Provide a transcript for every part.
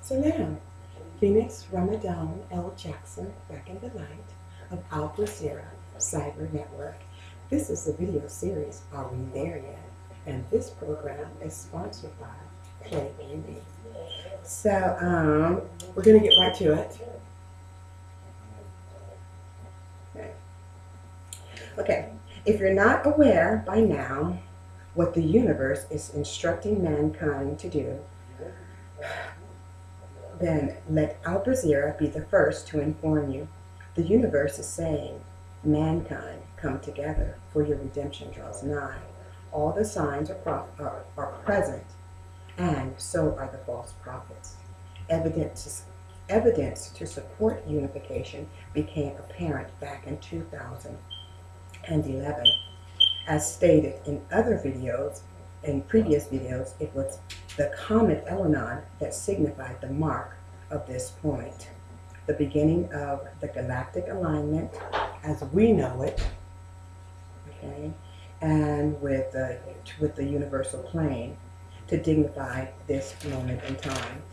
So now, Phoenix Ramadan L. Jackson back in the light of Brazeera Cyber Network. This is the video series, Are We There Yet? And this program is sponsored by Play Beauty. So we're going to get right to it. Okay, if you're not aware by now what the universe is instructing mankind to do, then let Brazeera be the first to inform you. The universe is saying, mankind, come together, for your redemption draws nigh. All the signs are present, and so are the false prophets. Evidence to support unification became apparent back in 2011. As stated in other videos, in previous videos, it was the comet Elenon that signified the mark of this point, the beginning of the galactic alignment as we know it, okay, and with the universal plane to dignify this moment in time.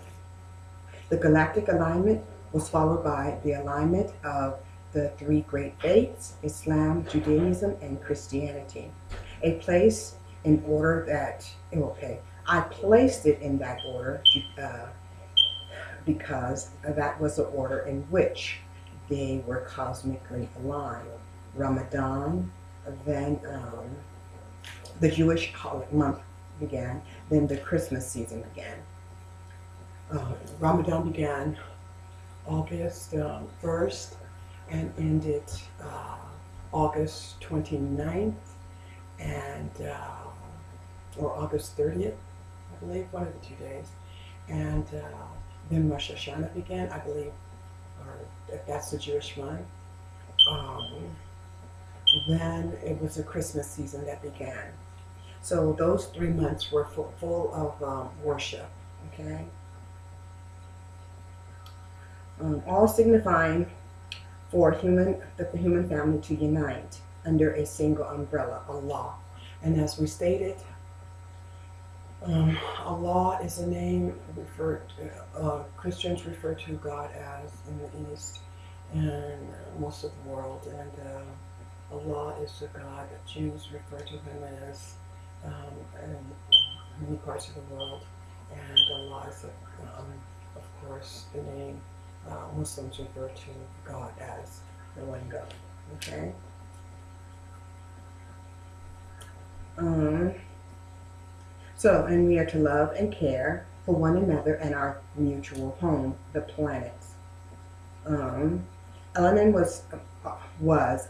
The galactic alignment was followed by the alignment of the three great faiths, Islam, Judaism, and Christianity. A place in order that, okay, I placed it in that order because that was the order in which they were cosmically aligned. Ramadan, then the Jewish holiday month began, then the Christmas season began. Ramadan began August 1st and ended August 29th and or August 30th, I believe, one of the 2 days. And then Rosh Hashanah began, I believe, or if that's the Jewish one. Then it was the Christmas season that began. So those 3 months were full of worship, okay? All signifying for the human family to unite under a single umbrella, Allah. And as we stated, Allah is a name Christians refer to God as in the East and most of the world, and Allah is the God that Jews refer to him as in many parts of the world, and Allah is, of course, the name Muslims refer to God as the one God. Okay. So, and we are to love and care for one another and our mutual home, the planets. Elenon was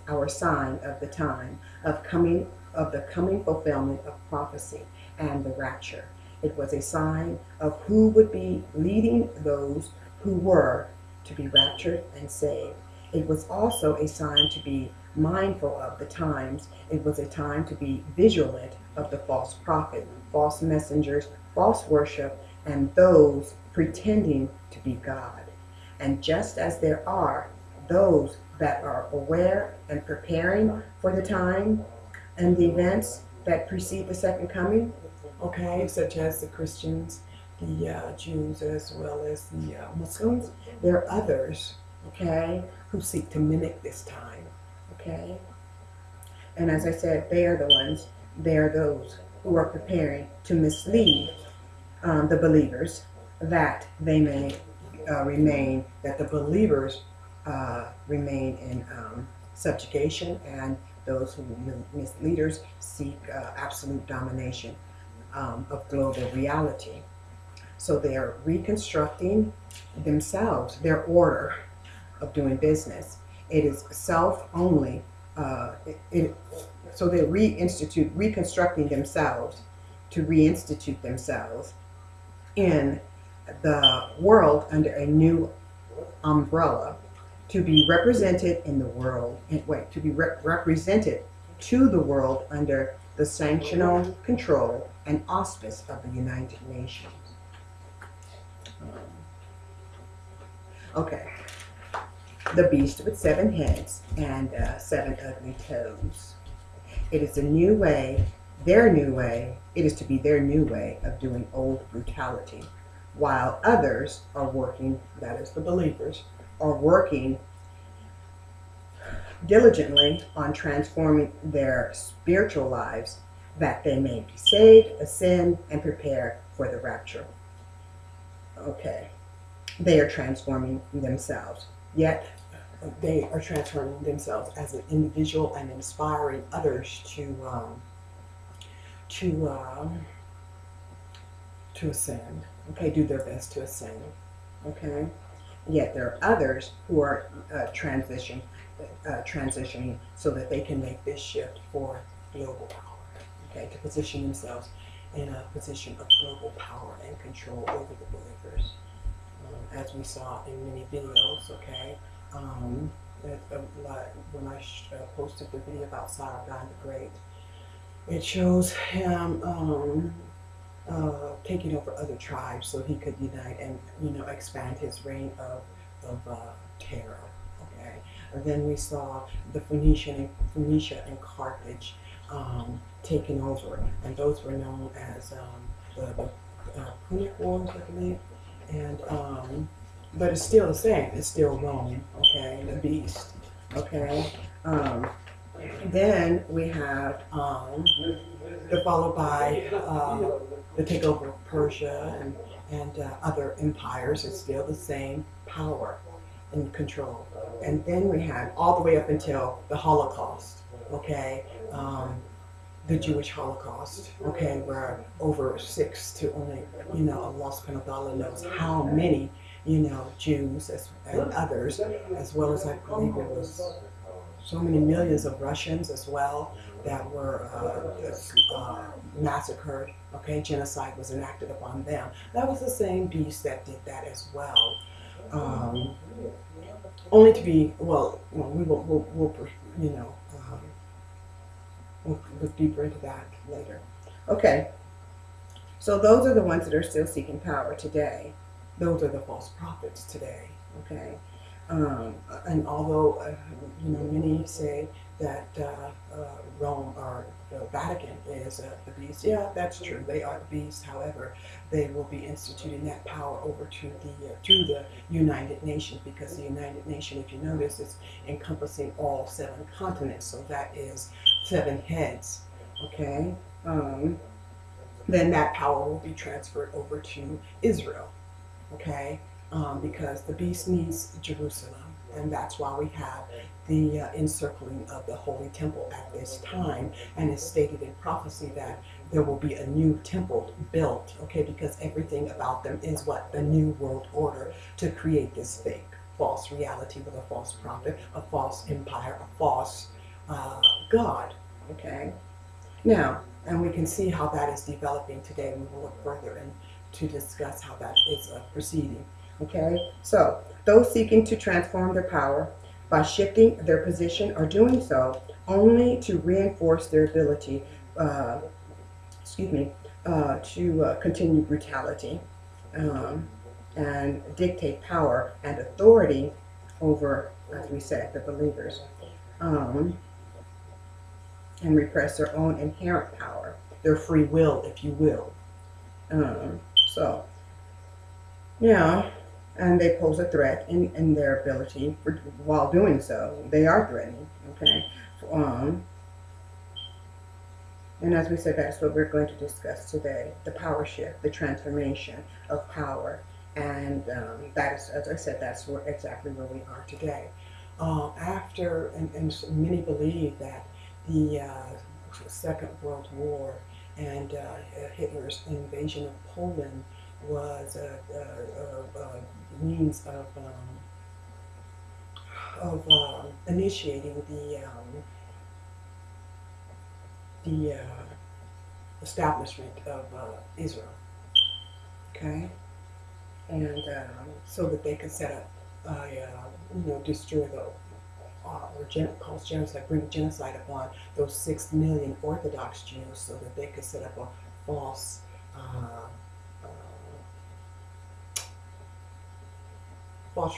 our sign of the time of the coming fulfillment of prophecy and the rapture. It was a sign of who would be leading those who were to be raptured and saved. It was also a sign to be mindful of the times. It was a time to be vigilant of the false prophet, false messengers, false worship, and those pretending to be God. And just as there are those that are aware and preparing for the time and the events that precede the second coming, okay, such as the Christians, the Jews, as well as the Muslims, there are others, okay, who seek to mimic this time, okay? And as I said, they are those who are preparing to mislead the believers that they may remain in subjugation, and those who misleaders seek absolute domination of global reality. So they are reconstructing themselves, their order of doing business. It is self only. So they're reconstructing themselves to reinstitute themselves in the world under a new umbrella, to be represented in the world, to be represented to the world under the sanctional control and auspice of the United Nations. Okay. The beast with 7 heads and 7 ugly toes. It is a new way, their new way, it is to be their new way of doing old brutality. while others are working, that is the believers, are working diligently on transforming their spiritual lives that they may be saved, ascend, and prepare for the rapture. Okay, they are transforming themselves. Yet they are transforming themselves as an individual and inspiring others to to ascend. Okay, do their best to ascend. Okay, yet there are others who are transitioning so that they can make this shift for global power. Okay, to position themselves in a position of global power and control over the believers, as we saw in many videos. Okay, when I posted the video about Sargon the Great, it shows him taking over other tribes so he could unite and expand his reign of terror. Okay, and then we saw the Phoenicia and Carthage taking over, and those were known as the Punic Wars, I believe, and but it's still the same. It's still Rome. Okay, the beast. Okay. Then we have they're followed by the takeover of Persia and other empires. It's still the same power and control. And then we had all the way up until the Holocaust. Okay, the Jewish Holocaust. Okay, where over 6 to only Allah subhanahu wa ta'ala knows how many Jews and others, as well as I believe it was so many millions of Russians as well that were massacred. Okay, genocide was enacted upon them. That was the same beast that did that as well. Only to be we'll look deeper into that later. Okay, so those are the ones that are still seeking power today. Those are the false prophets today. Okay. And although many say that Rome or the Vatican is the beast, yeah, that's true. They are the beast. However, they will be instituting that power over to the United Nations, because the United Nations, if you notice, is encompassing all 7 continents. So that is 7 heads. Okay. Then that power will be transferred over to Israel. Okay. Because the beast needs Jerusalem, and that's why we have the encircling of the Holy Temple at this time, and it's stated in prophecy that there will be a new temple built, okay, because everything about them is what? The New World Order, to create this fake, false reality with a false prophet, a false empire, a false God, okay? Now, and we can see how that is developing today. We will look further and to discuss how that is proceeding. Okay, so those seeking to transform their power by shifting their position are doing so only to reinforce their ability, to continue brutality and dictate power and authority over, as we said, the believers, and repress their own inherent power, their free will, if you will. So, yeah. And they pose a threat in their ability while doing so. They are threatening, okay? And as we said, that's what we're going to discuss today, the power shift, the transformation of power. And that is, as I said, that's exactly where we are today. And many believe that the Second World War and Hitler's invasion of Poland was a means of initiating the establishment of Israel. Okay, and so that they could set up, destroy the cause genocide, bring genocide upon those 6 million Orthodox Jews, so that they could set up a false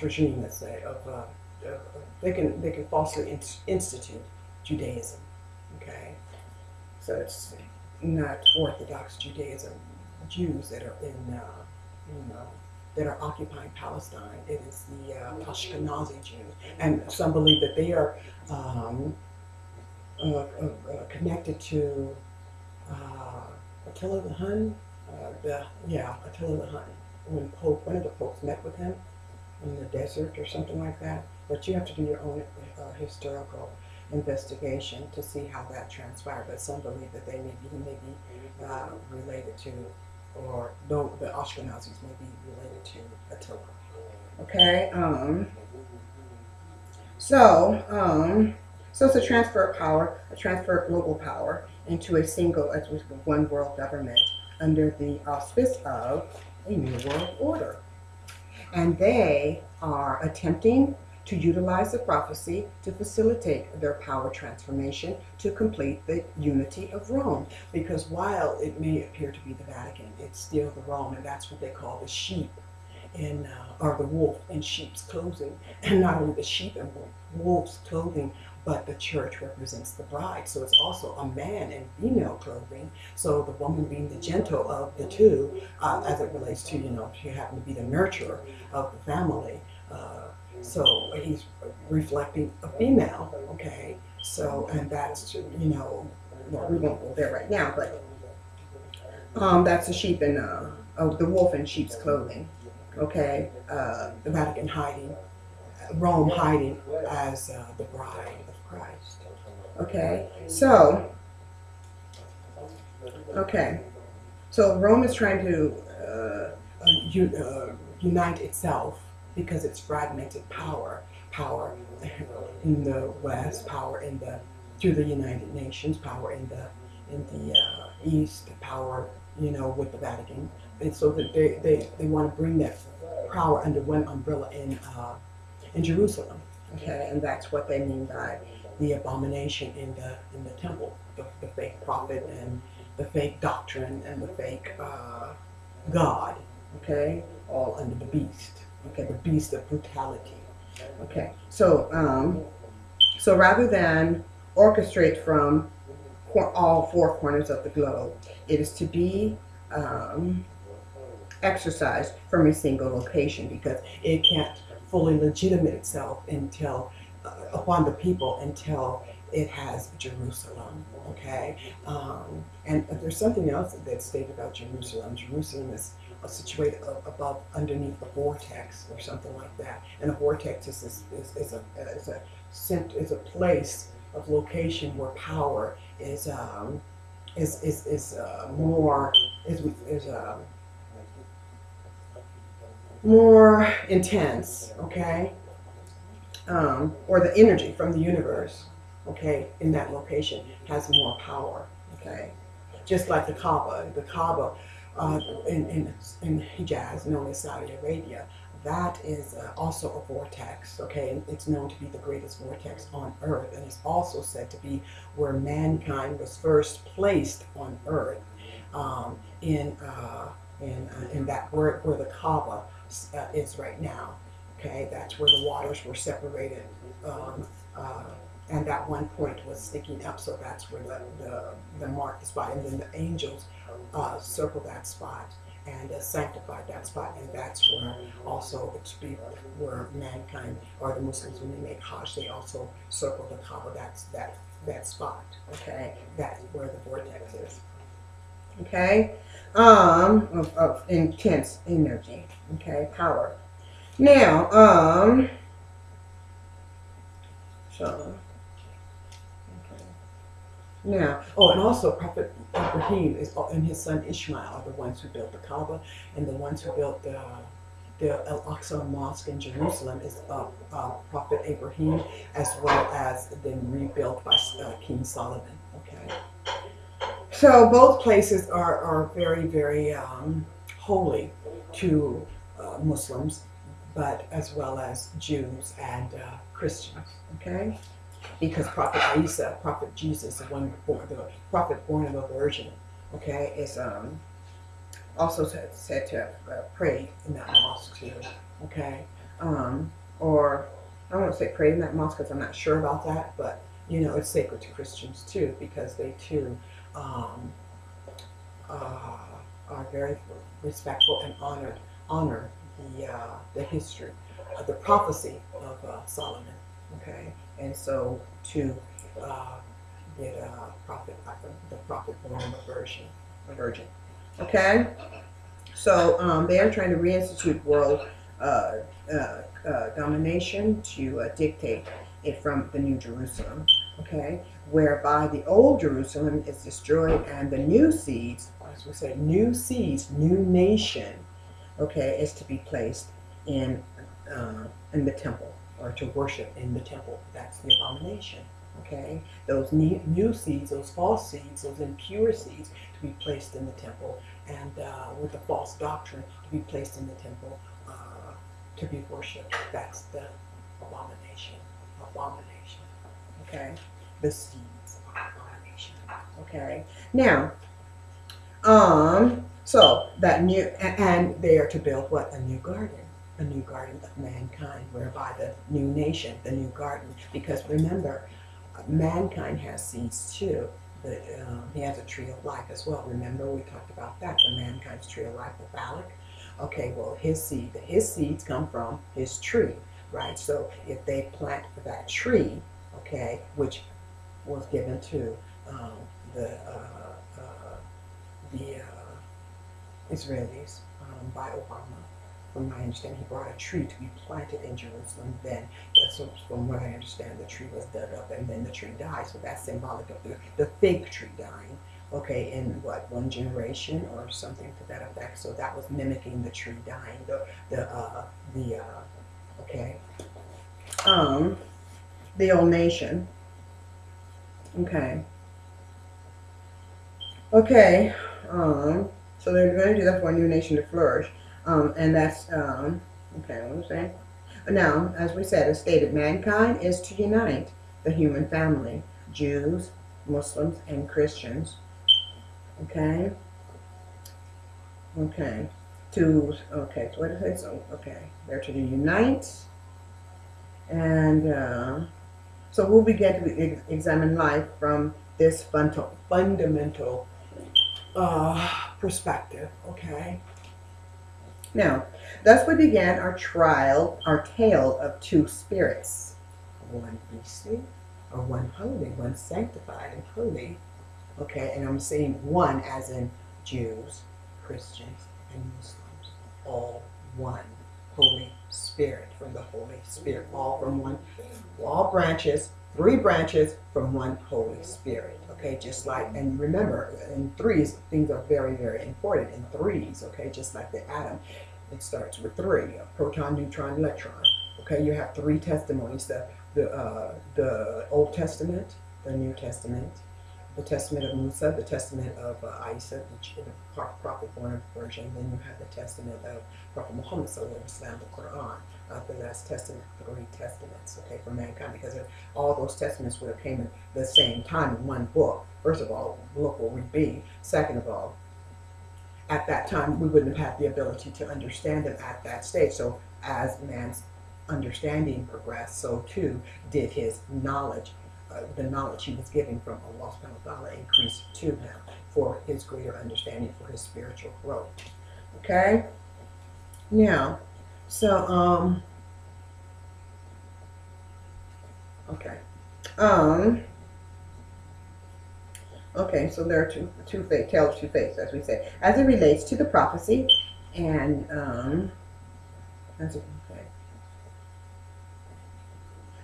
regime, let's say, they can falsely institute Judaism. Okay, so it's not Orthodox Judaism Jews that are in that are occupying Palestine. It is the Ashkenazi Jews, and some believe that they are um, connected to Attila the Hun. Attila the Hun. When one of the popes met with him in the desert or something like that. But you have to do your own historical investigation to see how that transpired. But some believe that he may be related to, or no, the Ashkenazis may be related to Attila. Okay. So it's a transfer of power, a transfer of global power into a single, as with one world government under the auspice of a new world order. And they are attempting to utilize the prophecy to facilitate their power transformation to complete the unity of Rome. Because while it may appear to be the Vatican, it's still the Rome, and that's what they call the sheep in, or the wolf in sheep's clothing. And not only the sheep in wolf's clothing, but the church represents the bride. So it's also a man in female clothing. So the woman being the gentle of the two, as it relates to, she happened to be the nurturer of the family. So he's reflecting a female, okay? So, and that's, we won't go there right now, but that's the sheep in, the wolf in sheep's clothing, okay? The Vatican hiding, Rome hiding as the bride of Christ. Okay, so Rome is trying to unite itself because it's fragmented power in the West, power through the United Nations, power in the East, power with the Vatican, and so that they want to bring that power under one umbrella in Jerusalem. Okay, and that's what they mean by the abomination in the temple, the fake prophet and the fake doctrine and the fake God. Okay, all under the beast. Okay, the beast of brutality. Okay, so rather than orchestrate from all four corners of the globe, it is to be exercised from a single location, because it can't fully legitimate itself upon the people until it has Jerusalem. Okay, and there's something else that's stated about Jerusalem. Jerusalem is situated above, underneath the vortex, or something like that. And a vortex is a place of location where power is more intense. Okay, or the energy from the universe, okay, in that location has more power. Okay, just like the Kaaba. The Kaaba in Hijaz, known as Saudi Arabia, that is also a vortex. Okay, and it's known to be the greatest vortex on earth, and it's also said to be where mankind was first placed on earth. In that where the Kaaba is right now. Okay, that's where the waters were separated, and that one point was sticking up, so that's where the marked spot, and then the angels circled that spot and sanctified that spot, and that's where also it's where mankind, or the Muslims, when they make Hajj, they also circle the Kaaba. That's that spot. Okay, that's where the vortex is. Okay, of intense energy. Okay, power. Now, so, okay. Now, and also Prophet Ibrahim and his son Ishmael are the ones who built the Kaaba, and the ones who built the Al-Aqsa Mosque in Jerusalem is Prophet Ibrahim, as well as then rebuilt by King Solomon. Okay. So both places are very, very holy to Muslims, but as well as Jews and Christians. Okay, because Prophet Isa, Prophet Jesus, the prophet born of a virgin, okay, is also said to have prayed in that mosque too. Okay, or I don't want to say prayed in that mosque because I'm not sure about that, but it's sacred to Christians too, because they too are very respectful and honored honor the history, the prophecy of Solomon. Okay, and so to uh, get a prophet, the prophet born of a virgin. Okay, so they are trying to reinstitute world uh, domination to dictate it from the New Jerusalem. Okay, whereby the old Jerusalem is destroyed and the new seeds, as we say, new seeds, new nation, okay, is to be placed in the temple or to worship in the temple. That's the abomination. Okay, those new seeds, those false seeds, those impure seeds to be placed in the temple, and with the false doctrine to be placed in the temple to be worshipped. That's the abomination. Abomination. Okay, the seeds of abomination. Okay, now so that new, and they are to build what? A new garden of mankind, whereby the new nation, the new garden. Because remember, mankind has seeds too. He has a tree of life as well. Remember, we talked about that, the mankind's tree of life, the phallic. Okay, well, his seeds come from his tree, right? So if they plant that tree, okay, which was given to the Israelis by Obama. From my understanding, he brought a tree to be planted in Jerusalem. Then, so from what I understand, the tree was dug up and then the tree died. So that's symbolic of the fig tree dying. Okay, in what, one generation or something to that effect. So that was mimicking the tree dying. Okay, the old nation. Okay. Okay. So they're going to do that for a new nation to flourish. And that's, okay, what was I saying? Now, as we said, as stated, mankind is to unite the human family, Jews, Muslims, and Christians. Okay? Okay. Okay, so what is it? So, okay, they're to unite. And so we'll begin to examine life from this fundamental perspective, okay? Now, thus we began our tale of two spirits, one beastly, or one holy, one sanctified and holy, okay? And I'm saying one as in Jews, Christians, and Muslims, all one. Holy Spirit, from the Holy Spirit, all from one, all branches, three branches from one Holy Spirit, okay, just like, and remember, in threes, things are very, very important in threes, okay, just like the atom, it starts with three, a proton, neutron, electron, okay, you have three testimonies, the Old Testament, the New Testament, the Testament of Musa, the Testament of Isa, the prophet born of a virgin. Then you have the Testament of Prophet Muhammad, the Quran, the last testament, three testaments, okay, for mankind, because all those testaments would have came at the same time in one book. First of all, look where we'd be. Second of all, at that time, we wouldn't have had the ability to understand them at that stage. So as man's understanding progressed, so too did his knowledge. The knowledge he was giving from Allah subhanahu wa ta'ala increased to him for his greater understanding, for his spiritual growth. Okay? Now, so, okay. Okay, so there are two tales of two faiths, as we say. As it relates to the prophecy, and,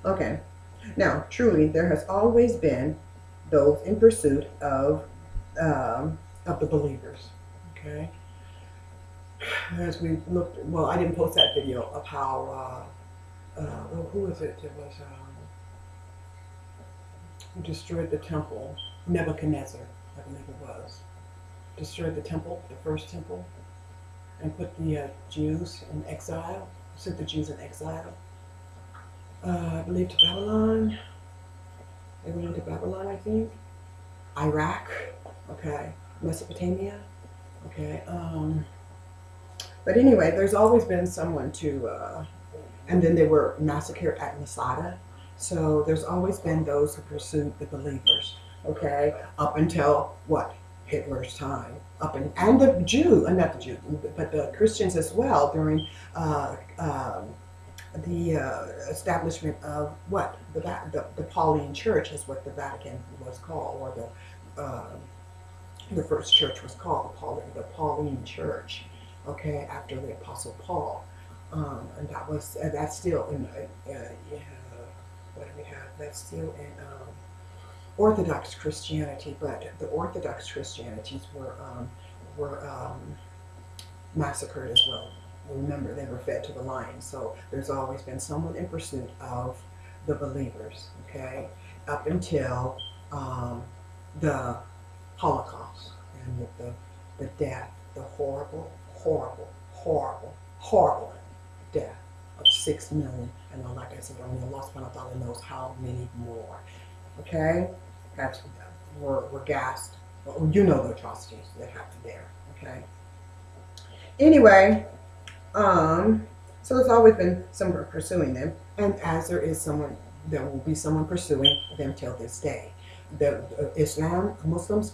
okay. Now, truly, there has always been those in pursuit of the believers. Okay. As we looked, well, I didn't post that video of how, well, who was it? It was who destroyed the temple. Nebuchadnezzar, I believe it was, destroyed the temple, the first temple, and put the Jews in exile. Sent the Jews in exile. I believe to Babylon. They went into Babylon, I think. Iraq, okay. Mesopotamia, okay. But anyway, there's always been someone to, and then they were massacred at Masada. So there's always been those who pursued the believers, okay, up until what? Hitler's time, and the Jew, not the Jew, but the Christians as well during the establishment of what the Pauline Church is what the Vatican was called, or the first church was called the Pauline Church. Okay, after the Apostle Paul, and that's still in what do we have? That's still in Orthodox Christianity, but the Orthodox Christianities were massacred as well. Remember, they were fed to the lions. So there's always been someone in pursuit of the believers, okay, up until the Holocaust, and with the death, the horrible, horrible, horrible, horrible death of 6 million. And like I said, only Allah subhanahu wa ta'ala knows how many more. Okay? That's we're gassed. Well, you know the atrocities that happened there. Okay? Anyway, so there's always been someone pursuing them, and as there will be someone pursuing them till this day. The Muslims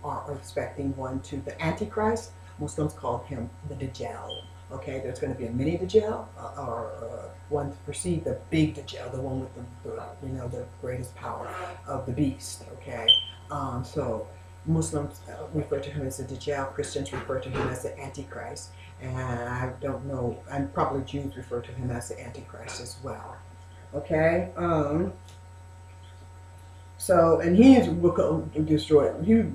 are expecting one to the Antichrist. Muslims call him the Dajjal. Okay, there's going to be a mini Dajjal, or one to perceive the big Dajjal, the one with the greatest power of the beast. Okay, so Muslims refer to him as the Dajjal. Christians refer to him as the Antichrist, and I don't know, and probably Jews refer to him as the Antichrist as well. Okay, so, and he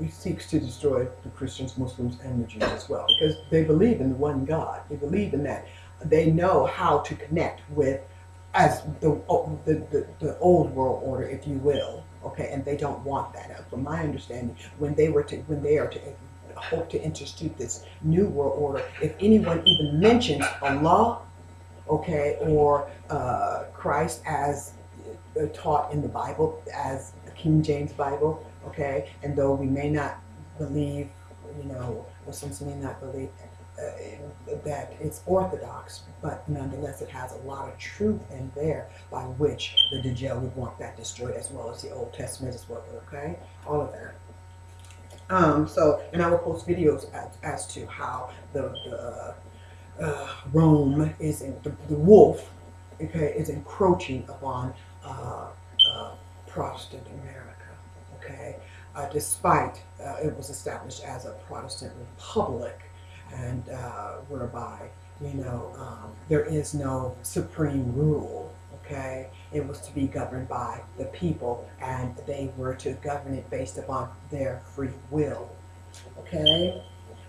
seeks to destroy the Christians, Muslims, and the Jews as well, because they believe in the one God. They believe in that. They know how to connect with, as the old world order, if you will. Okay, and they don't want that. From my understanding, when they are to hope to institute this new world order, if anyone even mentions Allah, okay, or Christ as taught in the Bible, as the King James Bible, okay, and though we may not believe, Muslims may not believe that it's orthodox, but nonetheless it has a lot of truth in there by which the Dajjal would want that destroyed, as well as the Old Testament as well, okay, all of that. So, and I will post videos as to how the Rome is the wolf, okay, is encroaching upon Protestant America, okay, despite it was established as a Protestant republic, and whereby there is no supreme rule, okay. It was to be governed by the people, and they were to govern it based upon their free will, okay.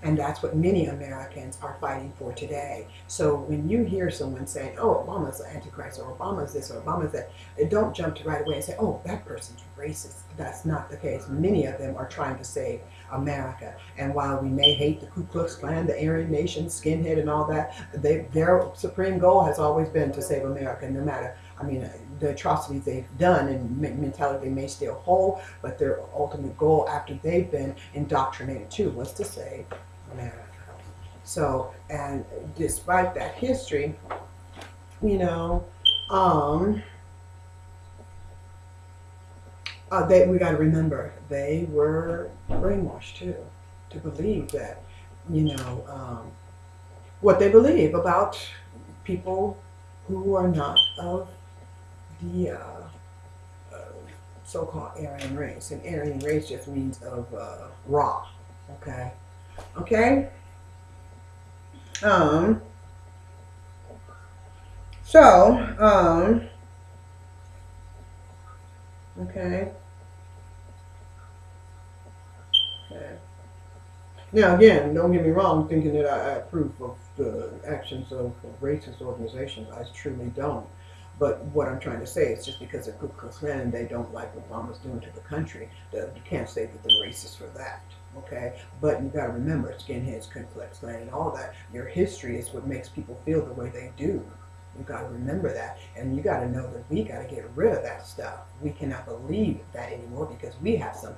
And that's what many Americans are fighting for today. So when you hear someone saying, oh, Obama's the Antichrist, or Obama's this, or Obama's that, don't jump to right away and say, oh, that person's racist. That's not the case. Many of them are trying to save America. And while we may hate the Ku Klux Klan, the Aryan Nation, skinhead, and all that, their supreme goal has always been to save America, no matter, the atrocities they've done and mentality they may still hold, but their ultimate goal after they've been indoctrinated too was to save America. So, and despite that history, we got to remember they were brainwashed too, to believe that, what they believe about people who are not of the so-called Aryan race. And Aryan race just means of raw, okay? Okay? Okay. Okay. Now, again, don't get me wrong thinking that I approve of the actions of racist organizations. I truly don't. But what I'm trying to say is just because they're Ku Klux Klan and they don't like what Obama's doing to the country, you can't say that they're racist for that. Okay? But you got to remember, skinheads, Ku Klux Klan, and all that, your history is what makes people feel the way they do. You got to remember that, and you got to know that we got to get rid of that stuff. We cannot believe that anymore, because we have some,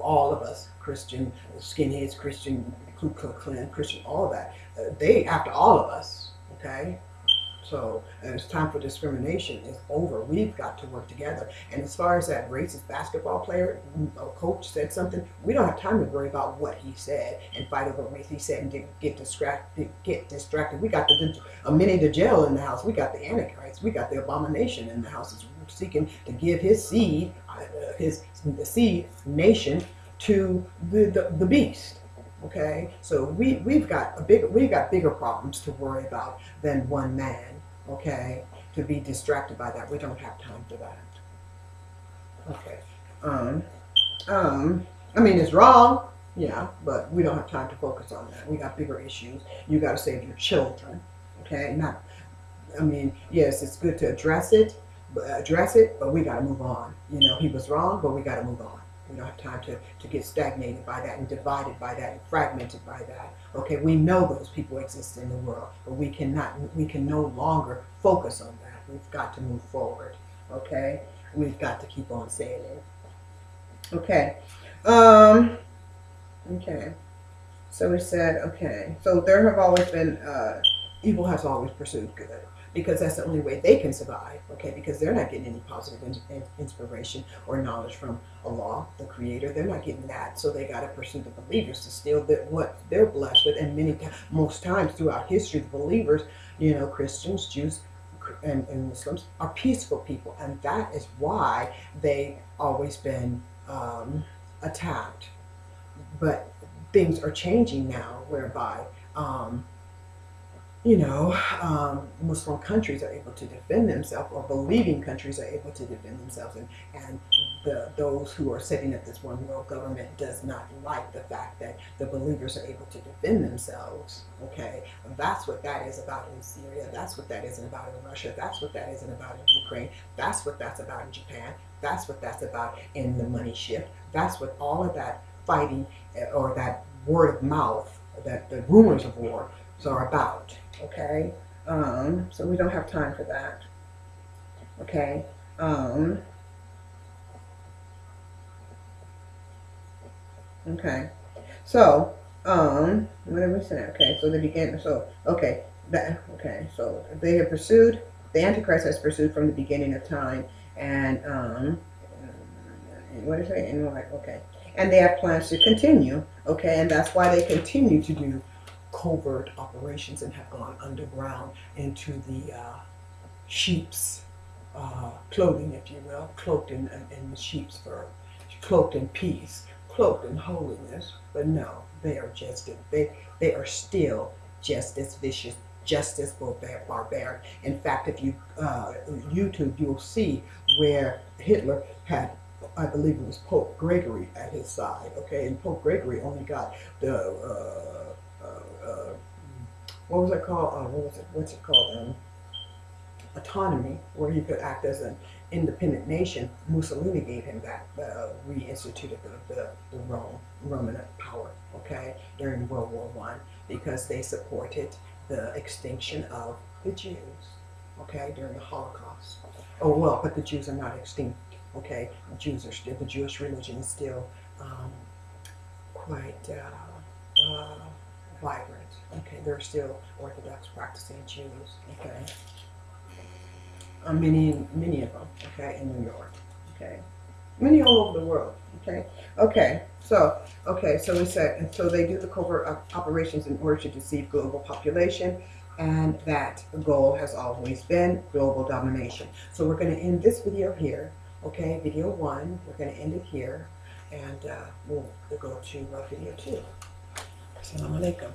all of us, Christian skinheads, Christian Ku Klux Klan, Christian, all of that. They after all of us, okay? So it's time for discrimination is over. We've got to work together. And as far as that racist basketball player, a coach said something, we don't have time to worry about what he said and fight over what he said and get distracted. We got a mini Dajjal in the house. We got the Antichrist. We got the abomination in the house is seeking to give his seed, the seed nation to the beast. Okay, so we've got bigger problems to worry about than one man. Okay, to be distracted by that, we don't have time for that. Okay, I mean it's wrong, yeah, but we don't have time to focus on that. We got bigger issues. You got to save your children. Okay, not. I mean, yes, it's good to address it, but we got to move on. You know, he was wrong, but we got to move on. We don't have time to get stagnated by that and divided by that and fragmented by that. Okay, we know those people exist in the world, but we can no longer focus on that. We've got to move forward. Okay, we've got to keep on saying it. Okay, okay. So we said, okay. So there have always been evil has always pursued good, because that's the only way they can survive, okay, because they're not getting any positive inspiration or knowledge from Allah, the creator. They're not getting that, so they got to pursue the believers to steal what they're blessed with. And most times throughout history, the believers, you know, Christians, Jews, and Muslims are peaceful people, and that is why they've always been attacked. But things are changing now, whereby Muslim countries are able to defend themselves, or believing countries are able to defend themselves, and those who are setting up this one world government does not like the fact that the believers are able to defend themselves. Okay, and that's what that is about in Syria. That's what that isn't about in Russia. That's what that isn't about in Ukraine. That's what that's about in Japan. That's what that's about in the money shift. That's what all of that fighting or that word of mouth, that the rumors of war are about. Okay, so we don't have time for that. Okay, okay, so what did we say? Okay, so they began. So so they have pursued. The Antichrist has pursued from the beginning of time, and what is it? And what? Okay, and they have plans to continue. Okay, and that's why they continue to do covert operations and have gone underground into the sheep's clothing, if you will, cloaked in sheep's fur, cloaked in peace, cloaked in holiness. But no, they are they are still just as vicious, just as barbaric. In fact, if you YouTube, you'll see where Hitler had, I believe it was Pope Gregory at his side. Okay, and Pope Gregory only got the what was it called? What's it called? Autonomy, where he could act as an independent nation. Mussolini gave him that, reinstituted the Roman power. Okay, during World War I, because they supported the extinction of the Jews. Okay, during the Holocaust. Oh well, but the Jews are not extinct. Okay, the Jewish religion is still quite vibrant. Okay, they're still Orthodox practicing Jews. Okay, many of them. Okay, in New York. Okay, many all over the world. Okay. So we said, and so they do the covert operations in order to deceive global population, and that goal has always been global domination. So we're going to end this video here. Okay, video 1. We're going to end it here, and we'll go to video 2. Assalamu alaikum.